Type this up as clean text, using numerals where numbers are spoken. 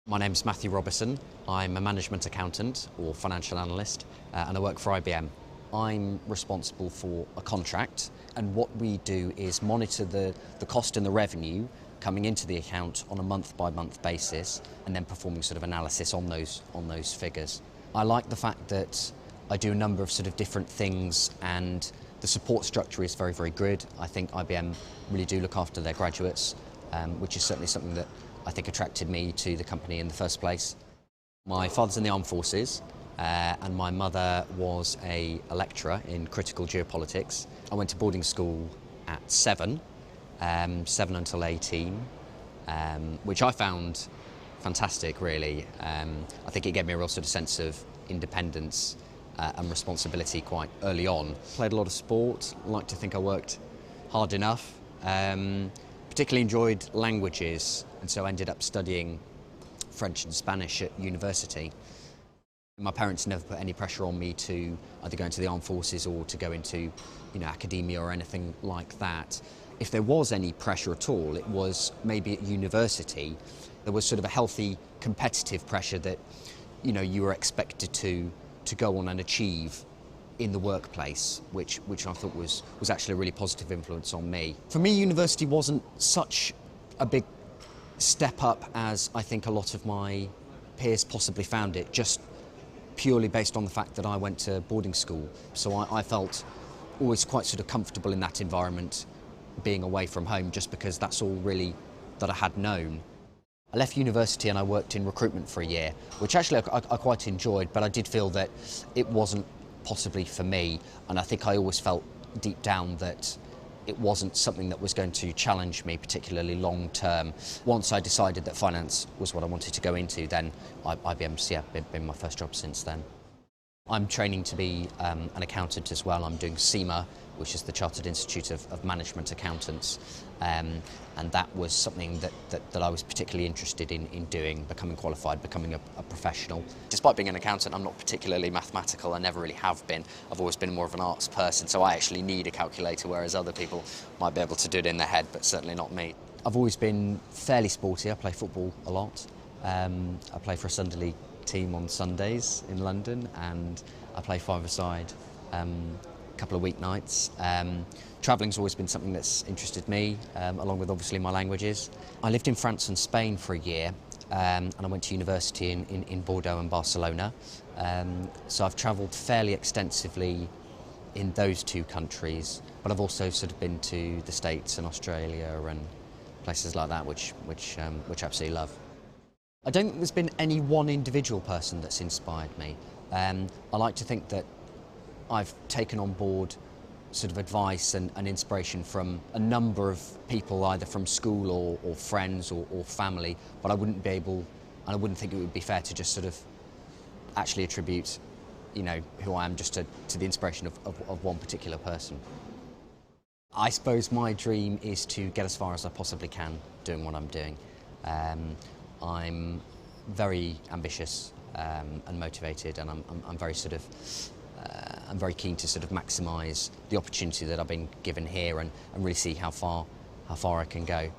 My name's Matthew Robertson. I'm a management accountant or financial analyst and I work for IBM. I'm responsible for a contract, and what we do is monitor the cost and the revenue coming into the account on a month-by-month basis and then performing sort of analysis on those figures. I like the fact that I do a number of sort of different things and the support structure is very, very good. I think IBM really do look after their graduates, which is certainly something that I think attracted me to the company in the first place. My father's in the armed forces and my mother was a lecturer in critical geopolitics. I went to boarding school at 7 until 18, which I found fantastic really. I think it gave me a real sort of sense of independence and responsibility quite early on. Played a lot of sport, like to think I worked hard enough. Particularly enjoyed languages, and so ended up studying French and Spanish at university. My parents never put any pressure on me to either go into the armed forces or to go into, academia or anything like that. If there was any pressure at all, it was maybe at university. There was sort of a healthy competitive pressure that, you were expected to go on and achieve in the workplace, which I thought was actually a really positive influence on me. For me, university wasn't such a big step up as I think a lot of my peers possibly found it, just purely based on the fact that I went to boarding school. So I felt always quite sort of comfortable in that environment, being away from home, just because that's all really that I had known. I left university and I worked in recruitment for a year, which actually I quite enjoyed, but I did feel that it wasn't possibly for me, and I think I always felt deep down that it wasn't something that was going to challenge me particularly long term. Once I decided that finance was what I wanted to go into, then IBM's been my first job since then. I'm training to be an accountant as well. I'm doing CIMA, which is the Chartered Institute of Management Accountants, and that was something that I was particularly interested in doing, becoming qualified, becoming a professional. Despite being an accountant, I'm not particularly mathematical. I never really have been. I've always been more of an arts person, so I actually need a calculator, whereas other people might be able to do it in their head, but certainly not me. I've always been fairly sporty. I play football a lot. I play for a Sunday League team on Sundays in London, and I play five-a-side a couple of weeknights. Travelling's always been something that's interested me, along with obviously my languages. I lived in France and Spain for a year, and I went to university in Bordeaux and Barcelona. So I've travelled fairly extensively in those two countries, but I've also sort of been to the States and Australia and places like that, which I absolutely love. I don't think there's been any one individual person that's inspired me. I like to think that I've taken on board sort of advice and inspiration from a number of people, either from school or friends or family, but I wouldn't think it would be fair to just sort of actually attribute, who I am just to the inspiration of one particular person. I suppose my dream is to get as far as I possibly can doing what I'm doing. I'm very ambitious and motivated, and I'm very sort of I'm very keen to sort of maximise the opportunity that I've been given here and really see how far I can go.